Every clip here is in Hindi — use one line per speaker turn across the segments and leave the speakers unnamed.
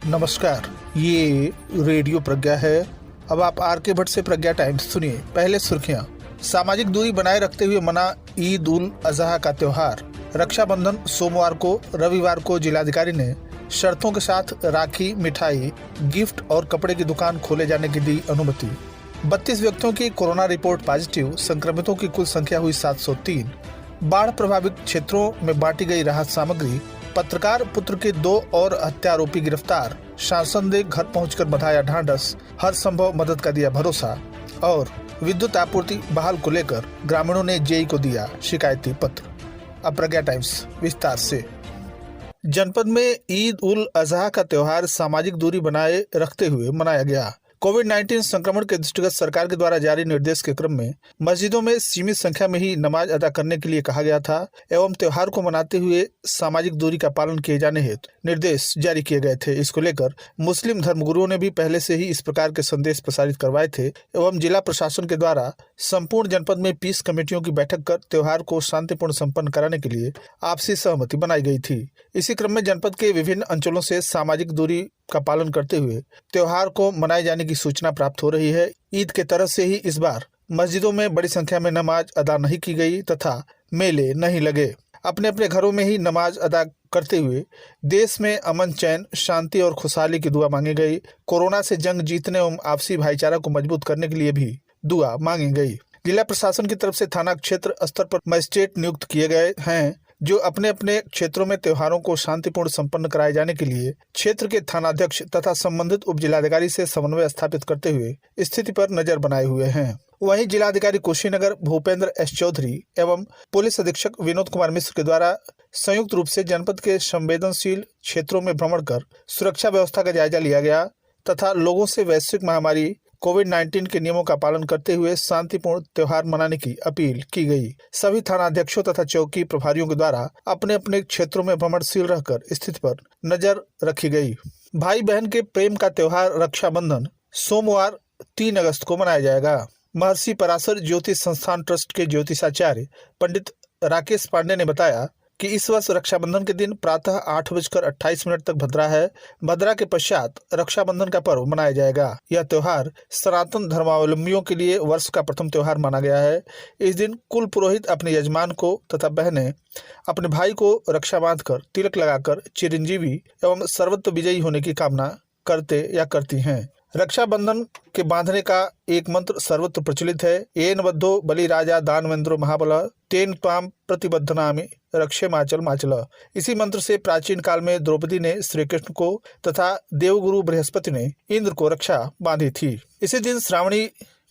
नमस्कार, ये रेडियो प्रज्ञा है। अब आप आर के भट्ट से प्रज्ञा टाइम्स सुनिए। पहले सुर्खियां। सामाजिक दूरी बनाए रखते हुए मना ईद उल अजहा का त्योहार। रक्षाबंधन सोमवार को, रविवार को जिलाधिकारी ने शर्तों के साथ राखी, मिठाई, गिफ्ट और कपड़े की दुकान खोले जाने की दी अनुमति। 32 व्यक्तियों की कोरोना रिपोर्ट पॉजिटिव, संक्रमितों की कुल संख्या हुई 703। बाढ़ प्रभावित क्षेत्रों में बांटी गई राहत सामग्री। पत्रकार पुत्र के 2 और हत्या आरोपी गिरफ्तार। शासन ने घर पहुंचकर बढ़ाया ढांढस, हर संभव मदद का दिया भरोसा। और विद्युत आपूर्ति बहाल को लेकर ग्रामीणों ने जेई को दिया शिकायती पत्र। अब प्रज्ञा टाइम्स विस्तार से। जनपद में ईद उल अजहा का त्योहार सामाजिक दूरी बनाए रखते हुए मनाया गया। कोविड-19 संक्रमण के दृष्टिगत सरकार के द्वारा जारी निर्देश के क्रम में मस्जिदों में सीमित संख्या में ही नमाज अदा करने के लिए कहा गया था एवं त्योहार को मनाते हुए सामाजिक दूरी का पालन किए जाने हेतु निर्देश जारी किए गए थे। इसको लेकर मुस्लिम धर्मगुरुओं ने भी पहले से ही इस प्रकार के संदेश प्रसारित करवाए थे एवं जिला प्रशासन के द्वारा संपूर्ण जनपद में पीस कमेटियों की बैठक कर त्योहार को शांतिपूर्ण संपन्न कराने के लिए आपसी सहमति बनाई गई थी। इसी क्रम में जनपद के विभिन्न अंचलों से सामाजिक दूरी का पालन करते हुए त्योहार को मनाए जाने की सूचना प्राप्त हो रही है। ईद के तरह से ही इस बार मस्जिदों में बड़ी संख्या में नमाज अदा नहीं की गई तथा मेले नहीं लगे। अपने अपने घरों में ही नमाज अदा करते हुए देश में अमन, चैन, शांति और खुशहाली की दुआ मांगी गई। कोरोना से जंग जीतने एवं आपसी भाईचारा को मजबूत करने के लिए भी दुआ मांगी गई। जिला प्रशासन की तरफ से थाना क्षेत्र स्तर पर मजिस्ट्रेट नियुक्त किए गए हैं जो अपने अपने क्षेत्रों में त्योहारों को शांतिपूर्ण संपन्न कराए जाने के लिए क्षेत्र के थानाध्यक्ष तथा संबंधित उप जिलाधिकारी से समन्वय स्थापित करते हुए स्थिति पर नजर बनाए हुए हैं। वहीं जिलाधिकारी कुशीनगर भूपेंद्र एस चौधरी एवं पुलिस अधीक्षक विनोद कुमार मिश्र के द्वारा संयुक्त रूप से जनपद के संवेदनशील क्षेत्रों में भ्रमण कर सुरक्षा व्यवस्था का जायजा लिया गया तथा लोगों से वैश्विक महामारी कोविड-19 के नियमों का पालन करते हुए शांतिपूर्ण त्योहार मनाने की अपील की गई। सभी थानाध्यक्षों तथा चौकी प्रभारियों के द्वारा अपने अपने क्षेत्रों में भ्रमणशील रहकर स्थिति पर नजर रखी गई। भाई बहन के प्रेम का त्योहार रक्षाबंधन सोमवार 3 अगस्त को मनाया जाएगा। महर्षि पराशर ज्योति संस्थान ट्रस्ट के ज्योतिषाचार्य पंडित राकेश पांडे ने बताया कि इस वर्ष रक्षाबंधन के दिन प्रातः 8:28 तक भद्रा है। भद्रा के पश्चात रक्षाबंधन का पर्व मनाया जाएगा। यह त्योहार सनातन धर्मावलंबियों के लिए वर्ष का प्रथम त्योहार माना गया है। इस दिन कुल पुरोहित अपने यजमान को तथा बहनें अपने भाई को रक्षा बांधकर तिलक लगाकर चिरंजीवी एवं सर्वत्र विजयी होने की कामना करते या करती हैं। रक्षाबंधन के बांधने का एक मंत्र सर्वत्र प्रचलित है। येन बद्धो बलि राजा दानवेंद्रो महाबल तेन त्वाम प्रतिबद्धनामि रक्षे माचल माचल। इसी मंत्र से प्राचीन काल में द्रौपदी ने श्री कृष्ण को तथा देवगुरु बृहस्पति ने इंद्र को रक्षा बांधी थी। इसी दिन श्रावणी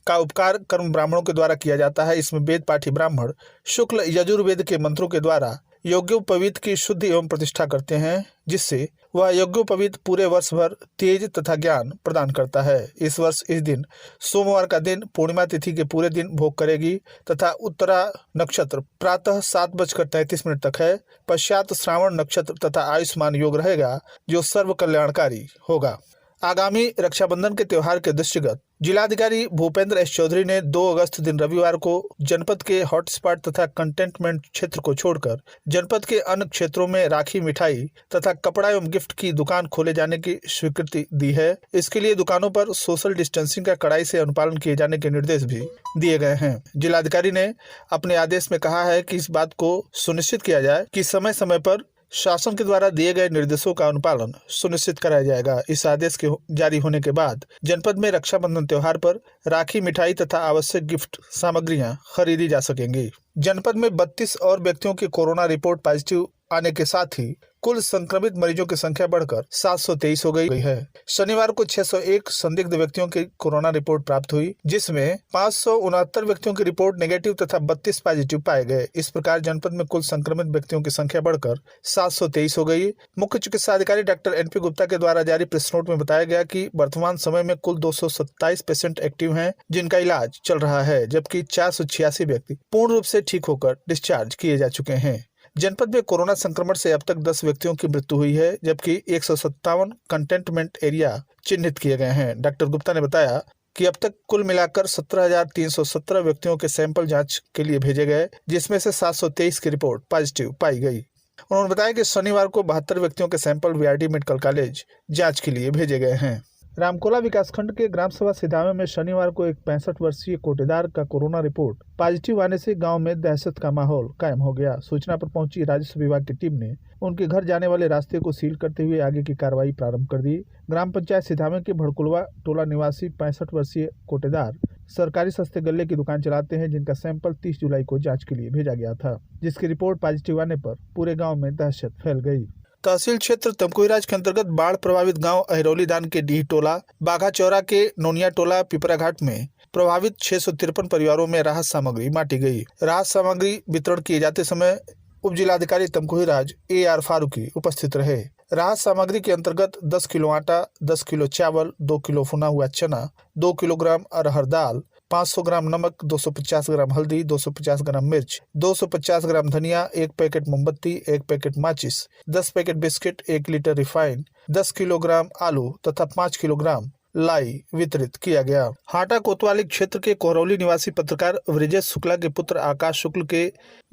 का उपकार कर्म ब्राह्मणों के द्वारा किया जाता है। इसमें वेद पाठी ब्राह्मण शुक्ल यजुर्वेद के मंत्रों के द्वारा यज्ञोपवीत की शुद्धि एवं प्रतिष्ठा करते हैं जिससे वह यज्ञोपवीत पूरे वर्ष भर तेज तथा ज्ञान प्रदान करता है। इस वर्ष इस दिन सोमवार का दिन पूर्णिमा तिथि के पूरे दिन भोग करेगी तथा उत्तरा नक्षत्र प्रातः 7:33 तक है। पश्चात श्रावण नक्षत्र तथा आयुष्मान योग रहेगा जो सर्व कल्याणकारी होगा। आगामी रक्षाबंधन के त्योहार के दृष्टिगत जिलाधिकारी भूपेंद्र एस चौधरी ने 2 अगस्त दिन रविवार को जनपद के हॉटस्पॉट तथा कंटेनमेंट क्षेत्र को छोड़कर जनपद के अन्य क्षेत्रों में राखी, मिठाई तथा कपड़ा एवं गिफ्ट की दुकान खोले जाने की स्वीकृति दी है। इसके लिए दुकानों पर सोशल डिस्टेंसिंग का कड़ाई से अनुपालन किए जाने के निर्देश भी दिए गए हैं। जिलाधिकारी ने अपने आदेश में कहा है कि इस बात को सुनिश्चित किया जाए कि समय समय पर शासन के द्वारा दिए गए निर्देशों का अनुपालन सुनिश्चित कराया जाएगा। इस आदेश के जारी होने के बाद जनपद में रक्षाबंधन त्योहार पर राखी, मिठाई तथा आवश्यक गिफ्ट सामग्रियां खरीदी जा सकेंगी। जनपद में 32 और व्यक्तियों की कोरोना रिपोर्ट पॉजिटिव आने के साथ ही कुल संक्रमित मरीजों की संख्या बढ़कर 723 हो गई है। शनिवार को 601 संदिग्ध व्यक्तियों की कोरोना रिपोर्ट प्राप्त हुई जिसमें 569 व्यक्तियों की रिपोर्ट नेगेटिव तथा 32 पॉजिटिव पाए गए। इस प्रकार जनपद में कुल संक्रमित व्यक्तियों की संख्या बढ़कर 723 हो गई। मुख्य चिकित्सा अधिकारी डॉक्टर एनपी गुप्ता के द्वारा जारी प्रेस नोट में बताया गया कि वर्तमान समय में कुल 227 पेशेंट एक्टिव हैं जिनका इलाज चल रहा है, जबकि 486 व्यक्ति पूर्ण रूप से ठीक होकर डिस्चार्ज किए जा चुके हैं। जनपद में कोरोना संक्रमण से अब तक 10 व्यक्तियों की मृत्यु हुई है जबकि 157 कंटेनमेंट एरिया चिन्हित किए गए हैं। डॉक्टर गुप्ता ने बताया कि अब तक कुल मिलाकर 17,317 व्यक्तियों के सैंपल जांच के लिए भेजे गए जिसमें से 723 की रिपोर्ट पॉजिटिव पाई गई। उन्होंने बताया कि शनिवार को 72 व्यक्तियों के सैंपल वीआरडी मेडिकल कॉलेज जांच के लिए भेजे गए हैं। रामकोला विकासखंड के ग्राम सभा सिधामे में शनिवार को एक 65 वर्षीय कोटेदार का कोरोना रिपोर्ट पॉजिटिव आने से गांव में दहशत का माहौल कायम हो गया। सूचना पर पहुंची राजस्व विभाग की टीम ने उनके घर जाने वाले रास्ते को सील करते हुए आगे की कार्रवाई प्रारंभ कर दी। ग्राम पंचायत सिधामे के भड़कुलवा टोला निवासी 65 वर्षीय कोटेदार सरकारी सस्ते गल्ले की दुकान चलाते हैं, जिनका सैंपल 30 जुलाई को जांच के लिए भेजा गया था, जिसकी रिपोर्ट पॉजिटिव आने पर पूरे गाँव में दहशत फैल गई। तहसील क्षेत्र तमकुहीराज के अंतर्गत बाढ़ प्रभावित गांव अहिरौली दान के डीह टोला, बाघा चौरा के नोनिया टोला, पिपरा घाट में प्रभावित 653 परिवारों में राहत सामग्री बांटी गई। राहत सामग्री वितरण किए जाते समय उप जिलाधिकारी तमकुहीराज AR फारूकी उपस्थित रहे। राहत सामग्री के अंतर्गत 10 किलो आटा, 10 किलो चावल, 2 किलो भुना हुआ चना, 2 किलोग्राम अरहर दाल, 500 ग्राम नमक, 250 ग्राम हल्दी, 250 ग्राम मिर्च, 250 ग्राम धनिया, 1 पैकेट मोमबत्ती, 1 पैकेट माचिस, 10 packet biscuit, 1 litre refined, 10 kilogram आलू तथा 5 किलोग्राम लाई वितरित किया गया। हाटा कोतवाली क्षेत्र के कोहरौली निवासी पत्रकार ब्रिजेश शुक्ला के पुत्र आकाश शुक्ल के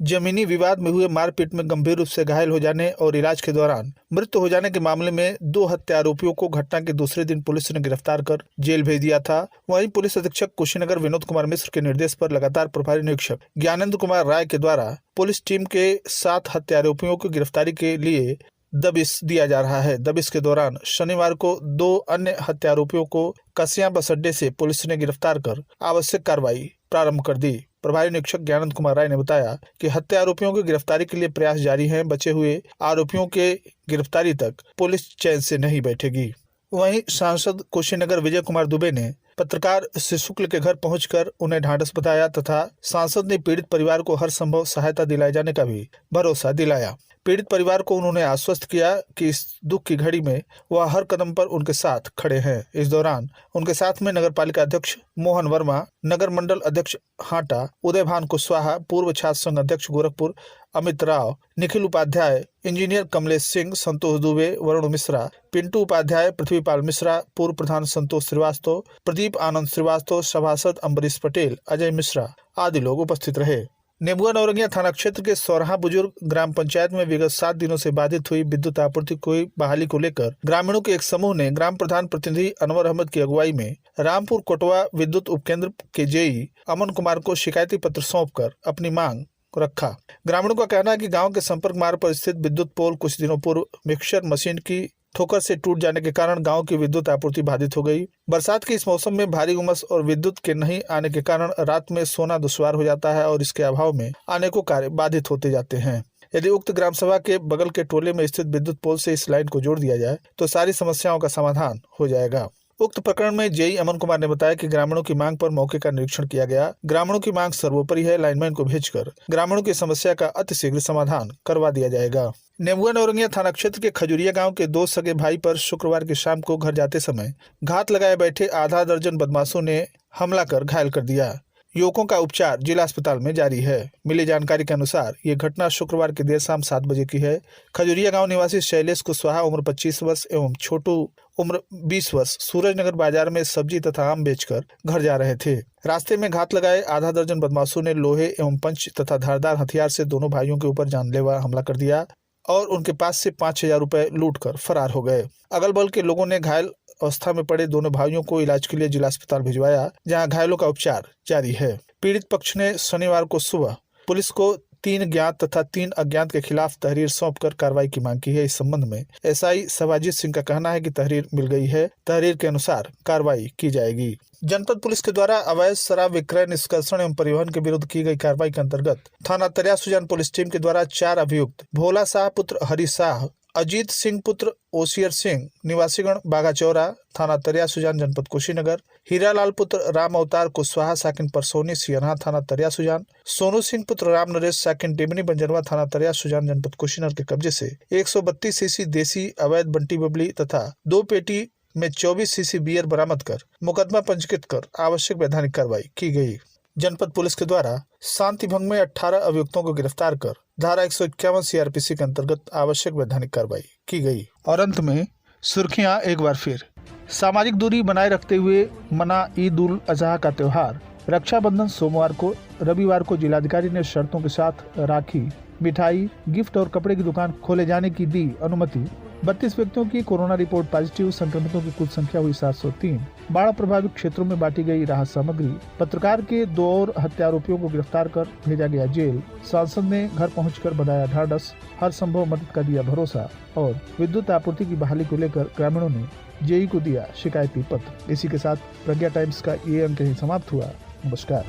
जमीनी विवाद में हुए मारपीट में गंभीर रूप से घायल हो जाने और इलाज के दौरान मृत्यु हो जाने के मामले में 2 हत्या आरोपियों को घटना के दूसरे दिन पुलिस ने गिरफ्तार कर जेल भेज दिया था। वहीं पुलिस अधीक्षक कुशीनगर विनोद कुमार मिश्र के निर्देश पर लगातार प्रभारी निरीक्षक ज्ञानेंद्र कुमार राय के द्वारा पुलिस टीम के 7 हत्या आरोपियों की गिरफ्तारी के लिए दबिश दिया जा रहा है। दबिश के दौरान शनिवार को 2 अन्य हत्या आरोपियों को कसिया बस अड्डे से पुलिस ने गिरफ्तार कर आवश्यक कार्रवाई प्रारंभ कर दी। प्रभारी निरीक्षक ज्ञानेंद्र कुमार राय ने बताया कि हत्या आरोपियों की गिरफ्तारी के लिए प्रयास जारी हैं। बचे हुए आरोपियों के गिरफ्तारी तक पुलिस चैन से नहीं बैठेगी। वहीं सांसद कुशीनगर विजय कुमार दुबे ने पत्रकार श्री शुक्ल के घर पहुंचकर उन्हें ढांढस बताया तथा सांसद ने पीड़ित परिवार को हर संभव सहायता दिलाए जाने का भी भरोसा दिलाया। पीड़ित परिवार को उन्होंने आश्वस्त किया कि इस दुख की घड़ी में वह हर कदम पर उनके साथ खड़े हैं। इस दौरान उनके साथ में नगरपालिका अध्यक्ष मोहन वर्मा, नगर मंडल अध्यक्ष हाटा उदय भान कुशवाहा, पूर्व छात्र संघ अध्यक्ष गोरखपुर अमित राव, निखिल उपाध्याय, इंजीनियर कमलेश सिंह, संतोष दुबे, वरुण मिश्रा, पिंटू उपाध्याय, पृथ्वीपाल मिश्रा, पूर्व प्रधान संतोष श्रीवास्तव, प्रदीप आनंद श्रीवास्तव, सभासद अम्बरीश पटेल, अजय मिश्रा आदि लोग उपस्थित रहे। नेबुआ नौरंगिया थाना क्षेत्र के सौरहा बुजुर्ग ग्राम पंचायत में विगत 7 दिनों से बाधित हुई विद्युत आपूर्ति को बहाली को लेकर ग्रामीणों के एक समूह ने ग्राम प्रधान प्रतिनिधि अनवर अहमद की अगुवाई में रामपुर कोटवा विद्युत उपकेंद्र के जेई अमन कुमार को शिकायती पत्र सौंपकर अपनी मांग रखा। ग्रामीणों का कहना है कि गांव के संपर्क मार्ग पर स्थित विद्युत पोल कुछ दिनों पूर्व मिक्सर मशीन की ठोकर से टूट जाने के कारण गांव की विद्युत आपूर्ति बाधित हो गई। बरसात के इस मौसम में भारी उमस और विद्युत के नहीं आने के कारण रात में सोना दुश्वार हो जाता है और इसके अभाव में अनेकों कार्य बाधित होते जाते हैं। यदि उक्त ग्राम सभा के बगल के टोले में स्थित विद्युत पोल से इस लाइन को जोड़ दिया जाए तो सारी समस्याओं का समाधान हो जाएगा। उक्त प्रकरण में जेई अमन कुमार ने बताया कि ग्रामीणों की मांग पर मौके का निरीक्षण किया गया। ग्रामीणों की मांग सर्वोपरि है। लाइनमैन को भेजकर ग्रामीणों की समस्या का अतिशीघ्र समाधान करवा दिया जाएगा। नेबुआ नौरंगिया थाना क्षेत्र के खजुरिया गांव के 2 सगे भाई पर शुक्रवार की शाम को घर जाते समय घात लगाए बैठे आधा दर्जन बदमाशों ने हमला कर घायल कर दिया। युवकों का उपचार जिला अस्पताल में जारी है। मिली जानकारी के अनुसार ये घटना शुक्रवार की देर शाम 7 बजे की है। खजुरिया गांव निवासी शैलेश कुशवाहा उम्र 25 वर्ष एवं छोटू उम्र 20 वर्ष सूरजनगर बाजार में सब्जी तथा आम बेचकर घर जा रहे थे। रास्ते में घात लगाए आधा दर्जन बदमाशों ने लोहे एवं पंच तथा धारदार हथियार से दोनों भाइयों के ऊपर जानलेवा हमला कर दिया और उनके पास से 5,000 रुपए लूट कर फरार हो गए। अगल बगल के लोगों ने घायल अवस्था में पड़े दोनों भाइयों को इलाज के लिए जिला अस्पताल भिजवाया, जहां घायलों का उपचार जारी है। पीड़ित पक्ष ने शनिवार को सुबह पुलिस को 3 ज्ञात तथा 3 अज्ञात के खिलाफ तहरीर सौंपकर कार्रवाई की मांग की है। इस संबंध में एसआई सवाजीत सिंह का कहना है कि तहरीर मिल गई है। तहरीर के अनुसार कार्रवाई की जाएगी। जनपद पुलिस के द्वारा अवैध शराब विक्रय, निष्कर्षण एवं परिवहन के विरुद्ध की गई कार्रवाई के अंतर्गत थाना तरिया सुजान पुलिस टीम के द्वारा 4 अभियुक्त भोला शाह पुत्र हरि शाह, अजीत सिंह पुत्र ओसियर सिंह निवासीगण बाघा चौरा थाना तरिया सुजान जनपद कुशीनगर, हीरालाल पुत्र राम अवतार कुशवाहा साकिन परसोनी सियरहा थाना तरिया सुजान, सोनू सिंह पुत्र राम नरेश साकिन टेमनी बंजरवा थाना तरिया सुजान जनपद कुशीनगर के कब्जे से 132 सीसी देसी अवैध बंटी बबली तथा 2 पेटी में 24 सीसी बियर बरामद कर मुकदमा पंजीकृत कर आवश्यक वैधानिक कार्रवाई की गई। जनपद पुलिस के द्वारा शांति भंग में 18 अभियुक्तों को गिरफ्तार कर धारा 151 सीआरपीसी के अंतर्गत आवश्यक वैधानिक कार्रवाई की गई। और अंत में सुर्खियां एक बार फिर। सामाजिक दूरी बनाए रखते हुए मना ईद उल अजहा का त्योहार। रक्षाबंधन सोमवार को, रविवार को जिलाधिकारी ने शर्तों के साथ राखी मिठाई, गिफ्ट और कपड़े की दुकान खोले जाने की दी अनुमति। 32 व्यक्तियों की कोरोना रिपोर्ट पॉजिटिव, संक्रमितों की कुल संख्या हुई 703। बाढ़ प्रभावित क्षेत्रों में बांटी गई राहत सामग्री। पत्रकार के 2 और हत्या आरोपियों को गिरफ्तार कर भेजा गया जेल। सांसद ने घर पहुंचकर बताया ढाढ़स, हर संभव मदद का दिया भरोसा। और विद्युत आपूर्ति की बहाली को लेकर ग्रामीणों ने जेई को दिया शिकायती पत्र। इसी के साथ प्रज्ञा टाइम्स का ये अंक ही समाप्त हुआ। नमस्कार।